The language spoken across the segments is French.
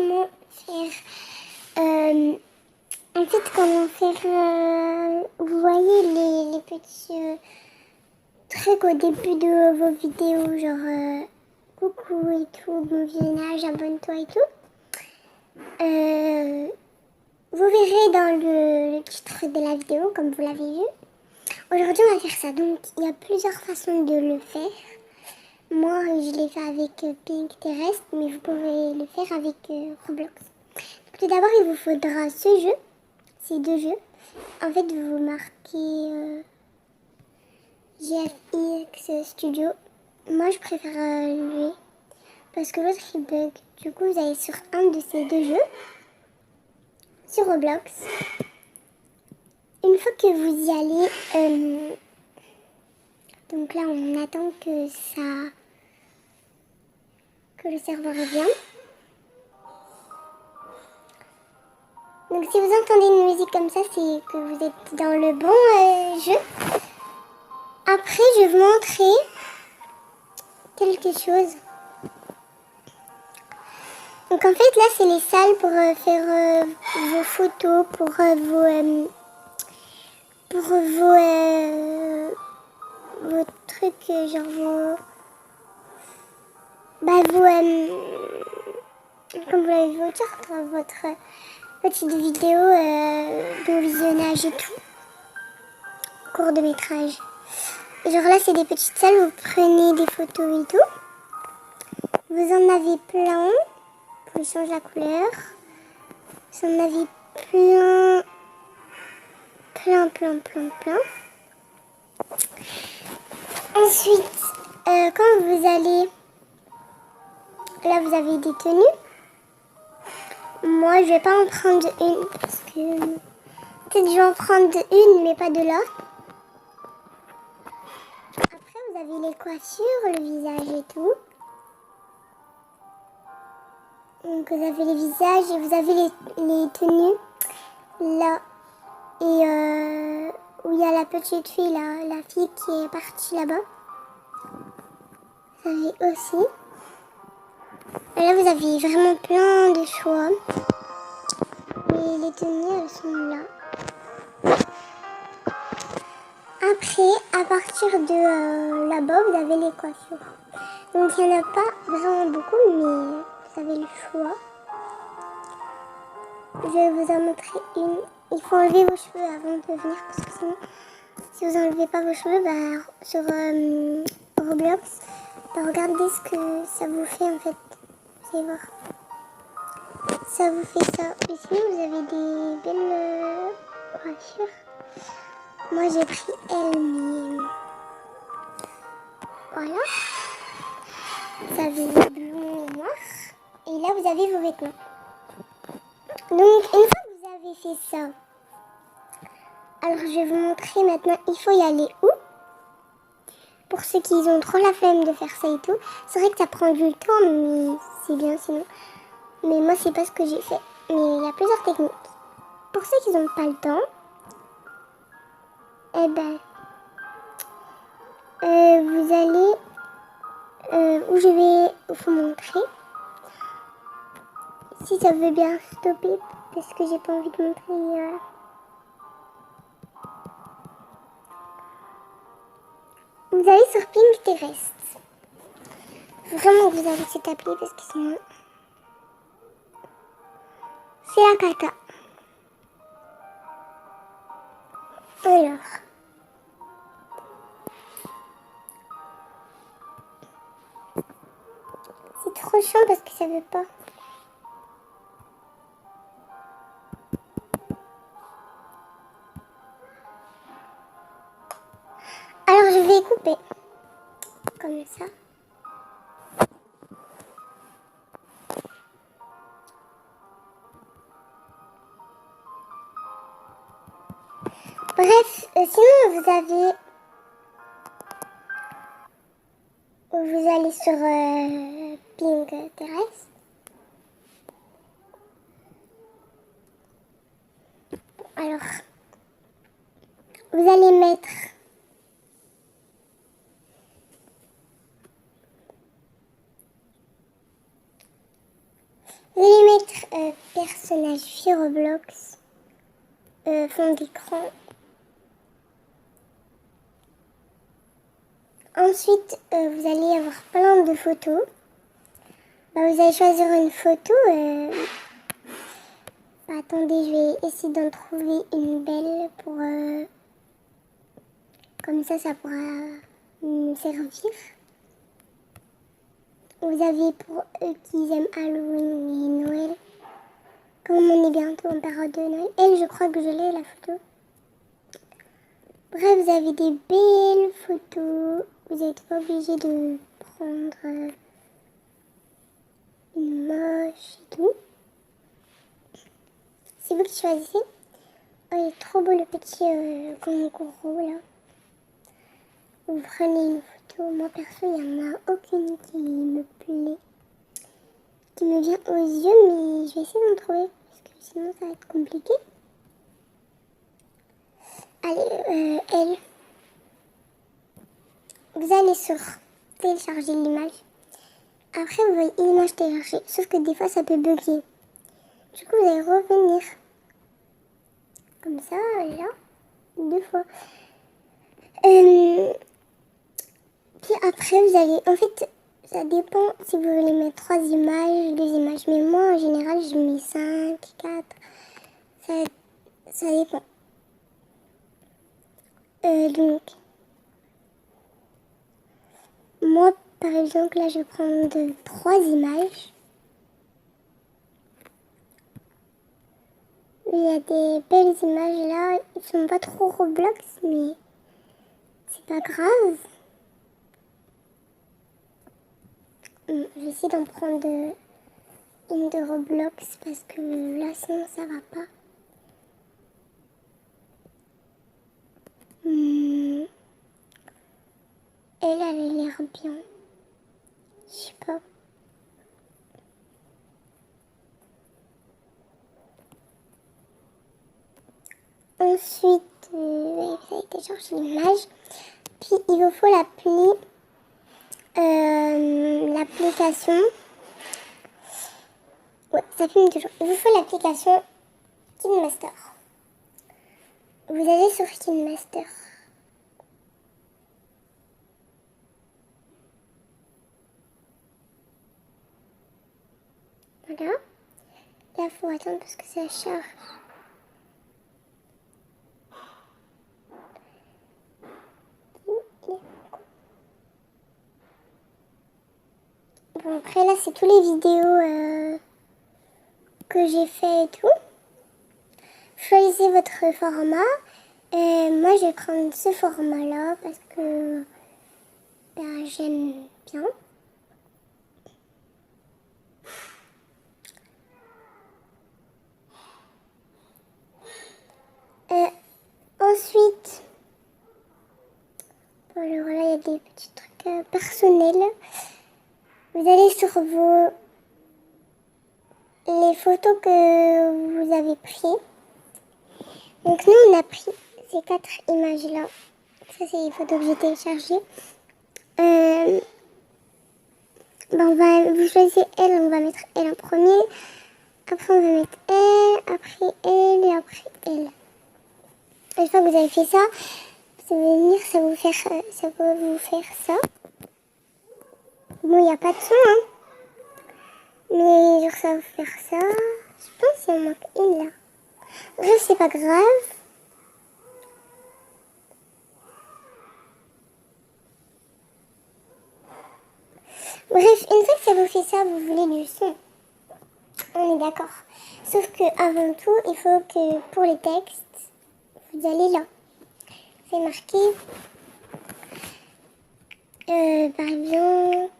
comment faire... en fait, comment faire... vous voyez les petits trucs au début de vos vidéos, genre coucou et tout, bon visionnage, abonne-toi et tout. Vous verrez dans le titre de la vidéo, comme vous l'avez vu. Aujourd'hui, on va faire ça. Donc, il y a plusieurs façons de le faire. Moi, je l'ai fait avec Pinterest, mais vous pouvez le faire avec Roblox. Donc, tout d'abord, il vous faudra ce jeu, ces deux jeux. En fait, vous marquez GFX Studio. Moi, je préfère lui, parce que l'autre, il bug. Du coup, vous allez sur un de ces deux jeux, sur Roblox. Une fois que vous y allez, donc là on attend que le serveur revienne. Donc si vous entendez une musique comme ça, c'est que vous êtes dans le bon jeu. Après je vais vous montrer quelque chose. Donc en fait là c'est les salles pour faire vos photos, pour vos trucs, genre vos... comme vous l'avez vu autour, votre petite vidéo de visionnage et tout, court de métrage. Genre là, c'est des petites salles où vous prenez des photos et tout. Vous en avez plein. Vous pouvez changer la couleur. Vous en avez plein. Ensuite, quand vous allez... Là, vous avez des tenues. Moi, je vais pas en prendre une parce que... Peut-être que je vais en prendre une, mais pas de là. Après, vous avez les coiffures, le visage et tout. Donc, vous avez les visages et vous avez les tenues. Là. Et où il y a la petite fille, là, la fille qui est partie là-bas. Vous avez aussi. Et là, vous avez vraiment plein de choix. Et les tenues, elles sont là. Après, à partir de là-bas, vous avez les coiffures. Donc, il n'y en a pas vraiment beaucoup, mais vous avez le choix. Je vais vous en montrer une. Il faut enlever vos cheveux avant de venir, parce que sinon, si vous n'enlevez pas vos cheveux, bah, sur Roblox, bah, regardez ce que ça vous fait en fait. Vous allez voir. Ça vous fait ça. Et sinon, vous avez des belles coiffures. Moi, j'ai pris elle, mais voilà. Vous avez le blond et noir. Et là, vous avez vos vêtements. Donc, une fois que vous avez fait ça, alors je vais vous montrer maintenant, il faut y aller où? Pour ceux qui ont trop la flemme de faire ça et tout. C'est vrai que ça prend du temps, mais c'est bien sinon. Mais moi, c'est pas ce que j'ai fait. Mais il y a plusieurs techniques. Pour ceux qui n'ont pas le temps, eh ben, vous allez où je vais vous montrer. Si ça veut bien stopper, parce que j'ai pas envie de montrer. Vous allez sur Pinterest. Vraiment, vous avez cette appli parce que sinon, c'est la cata. Alors, c'est trop chiant parce que ça veut pas. Alors, je vais couper comme ça. Bref, sinon vous allez sur Pinterest. Alors, vous allez mettre personnage sur Roblox, fond d'écran. Ensuite, vous allez avoir plein de photos. Vous allez choisir une photo. Attendez, je vais essayer d'en trouver une belle pour... comme ça pourra me servir. Vous avez pour eux qui aiment Halloween et Noël. Comme on est bientôt en période de Noël. Elle, je crois que je l'ai, la photo. Bref, vous avez des belles photos. Vous n'êtes pas obligé de prendre une moche et tout. C'est vous qui choisissez. Oh, il est trop beau le petit kangourou là. Vous prenez une photo. Moi perso, il n'y en a aucune qui me plaît. Qui me vient aux yeux, mais je vais essayer d'en trouver. Parce que sinon ça va être compliqué. Allez, elle. Vous allez sur télécharger l'image. Après, vous voyez l'image téléchargée. Sauf que des fois, ça peut bugger. Du coup, vous allez revenir. Comme ça, là. 2 fois. Puis après, vous allez... En fait, ça dépend si vous voulez mettre 3 images, 2 images. Mais moi, en général, je mets 5, 4. Ça dépend. Donc... Moi, par exemple, là, je vais prendre 3 images. Il y a des belles images là. Ils sont pas trop Roblox, mais c'est pas grave. Je vais essayer d'en prendre une de Roblox parce que là, sinon, ça va pas. Elle a l'air bien. Je sais pas. Ensuite, vous allez télécharger l'image. Puis, il vous faut l'application. Ouais, ça filme toujours. Il vous faut l'application KineMaster. Vous allez sur KineMaster. Voilà. Là, il faut attendre parce que ça charge. Bon, après, là, c'est tous les vidéos que j'ai fait et tout. Choisissez votre format. Moi, je vais prendre ce format-là parce que j'aime bien. Ensuite, bon, alors là, il y a des petits trucs personnels. Vous allez sur les photos que vous avez prises. Donc nous, on a pris ces 4 images-là. Ça, c'est les photos que j'ai téléchargées. Vous choisissez elle, on va mettre elle en premier. Après, on va mettre elle, après elle et après elle. Une fois que vous avez fait ça, vous allez venir, ça va vous faire ça. Bon, il n'y a pas de son, hein. Mais genre, ça va vous faire ça. Je pense qu'il en manque une là. Bref, c'est pas grave. Bref, une fois que ça vous fait ça, vous voulez du son. On est d'accord. Sauf que avant tout, il faut que pour les textes, vous allez là. C'est marqué, par exemple,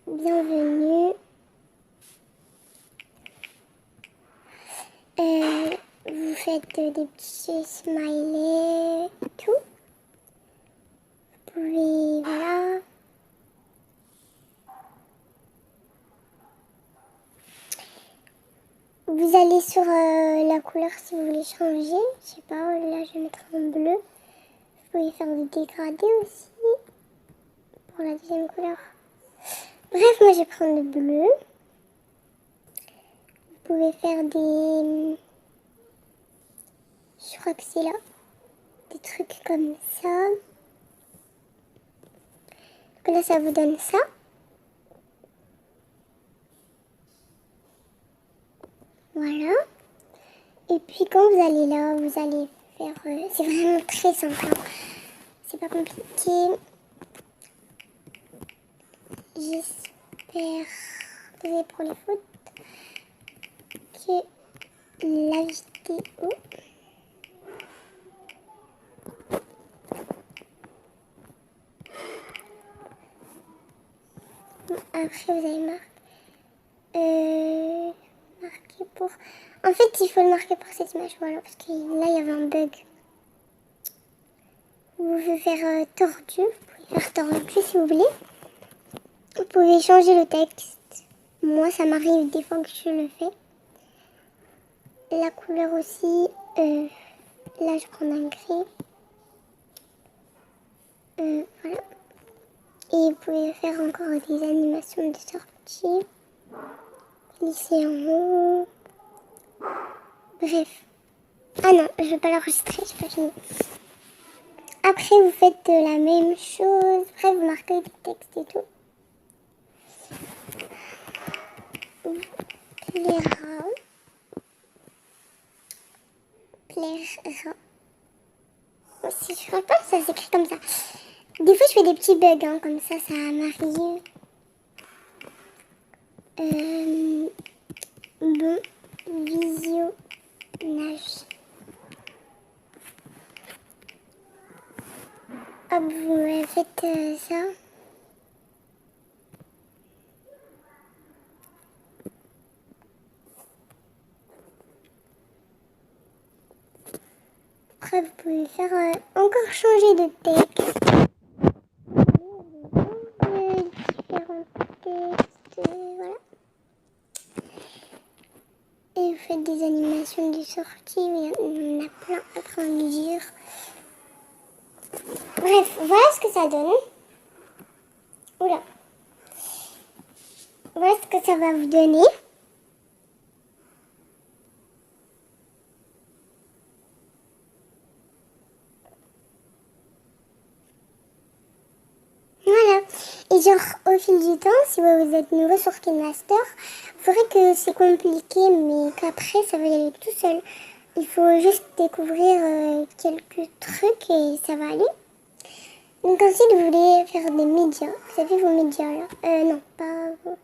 bienvenue. Vous faites des petits smileys et tout. Vous pouvez, voilà. Vous allez sur la couleur si vous voulez changer. Je sais pas, là je vais mettre en bleu. Vous pouvez faire des dégradés aussi pour la deuxième couleur. Bref, moi je vais prendre le bleu. pouvez faire des... Je crois que c'est là. Des trucs comme ça. Donc là, ça vous donne ça. Voilà. Et puis quand vous allez là, vous allez faire... c'est vraiment très simple. Hein. C'est pas compliqué. J'espère, désolé pour les fautes, que la vidéo... Après, vous allez marquer pour... En fait, il faut le marquer pour cette image, voilà, parce que là, il y avait un bug. Vous pouvez faire tordu, vous pouvez faire tordu si vous voulez. Vous pouvez changer le texte. Moi, ça m'arrive des fois que je le fais. La couleur aussi, là, je prends un gris. Voilà. Et vous pouvez faire encore des animations de sortie. Glisser en haut. Bref. Ah non, je ne vais pas l'enregistrer, je n'ai pas fini. Après, vous faites la même chose. Après, vous marquez des textes et tout. Plaira. Plaira. Si je ne crois pas, ça s'écrit comme ça. Des fois, je fais des petits bugs, hein, comme ça m'arrive. Bon visionnage. Hop, vous faites ça. Après, vous pouvez faire encore changer de texte. Différents textes, voilà. Et vous faites des animations de sortie, il y en a plein après en dire. Bref, voilà ce que ça donne. Oula. Voilà ce que ça va vous donner. Voilà. Et genre, au fil du temps, si vous êtes nouveau sur KineMaster, vous verrez que c'est compliqué, mais qu'après, ça va y aller tout seul. Il faut juste découvrir quelques trucs et ça va aller. Donc ensuite, vous voulez faire des médias. Vous avez vos médias là. Non, pas vous.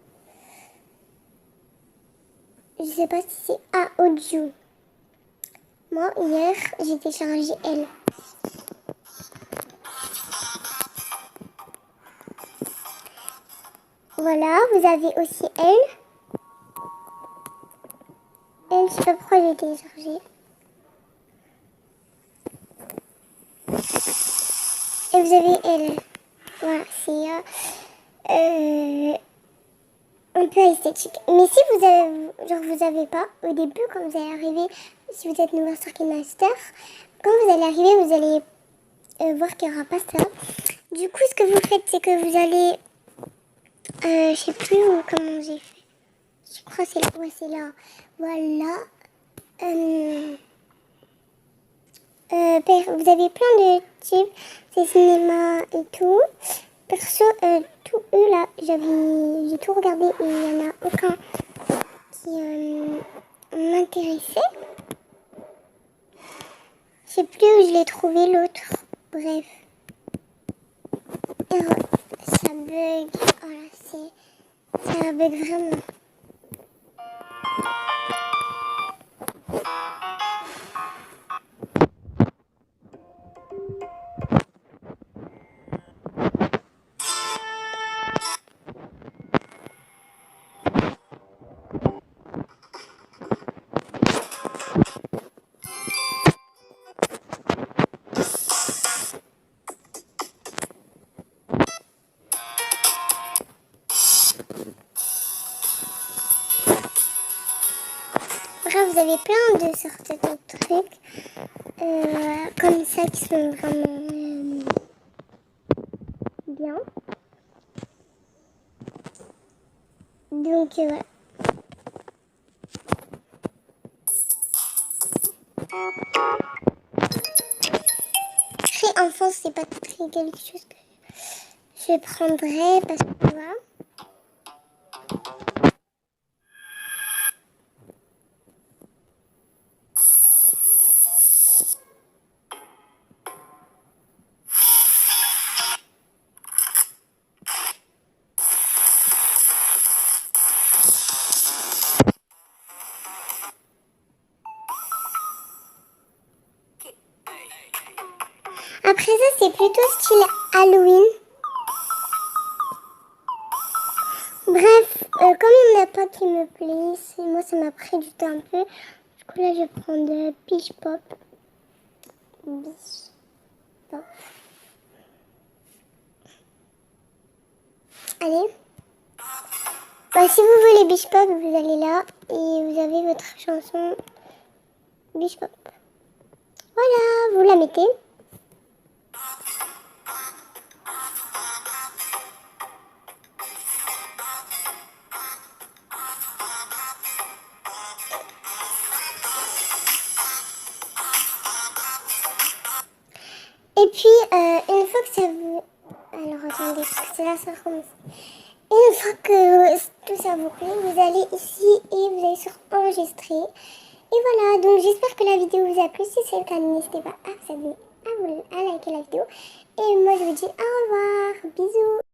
Je sais pas si c'est... Ah, audio. Moi, hier, j'ai téléchargé Elle. Voilà, vous avez aussi Elle. Elle, je sais pas pourquoi j'ai téléchargé. Et vous avez Elle. Voilà, c'est un peu esthétique. Mais si vous avez, genre vous avez pas, au début, quand vous allez arriver, si vous êtes nouveau sur KineMaster, quand vous allez arriver, vous allez voir qu'il n'y aura pas ça. Du coup, ce que vous faites, c'est que vous allez... je sais plus comment j'ai fait. Je crois que c'est là. Ouais, c'est là. Voilà. Vous avez plein de types. C'est cinéma et tout. Perso, tout eux là, j'ai tout regardé et il n'y en a aucun qui m'intéressait. Je sais plus où je l'ai trouvé l'autre. Bref. Ça bug. Voilà, ça bug vraiment. Bref, vous avez plein de sortes de trucs comme ça qui sont vraiment bien. Donc voilà. Très enfance, c'est pas très quelque chose que je prendrais parce que voilà. Après ça, c'est plutôt style Halloween. Bref, comme il n'y en a pas qui me plaisent, moi ça m'a pris du temps un peu. Du coup là, je vais prendre Bish Pop. Bish Pop. Allez. Bah, si vous voulez Bish Pop, vous allez là et vous avez votre chanson Bish Pop. Voilà, vous la mettez. Et puis, une fois que ça vous... Alors, attendez, parce que c'est là, ça commence. Une fois que tout ça vous plaît, vous allez ici et vous allez sur enregistrer. Et voilà, donc j'espère que la vidéo vous a plu. Si c'est le cas, n'hésitez pas à vous abonner, à liker la vidéo. Et moi, je vous dis au revoir, bisous.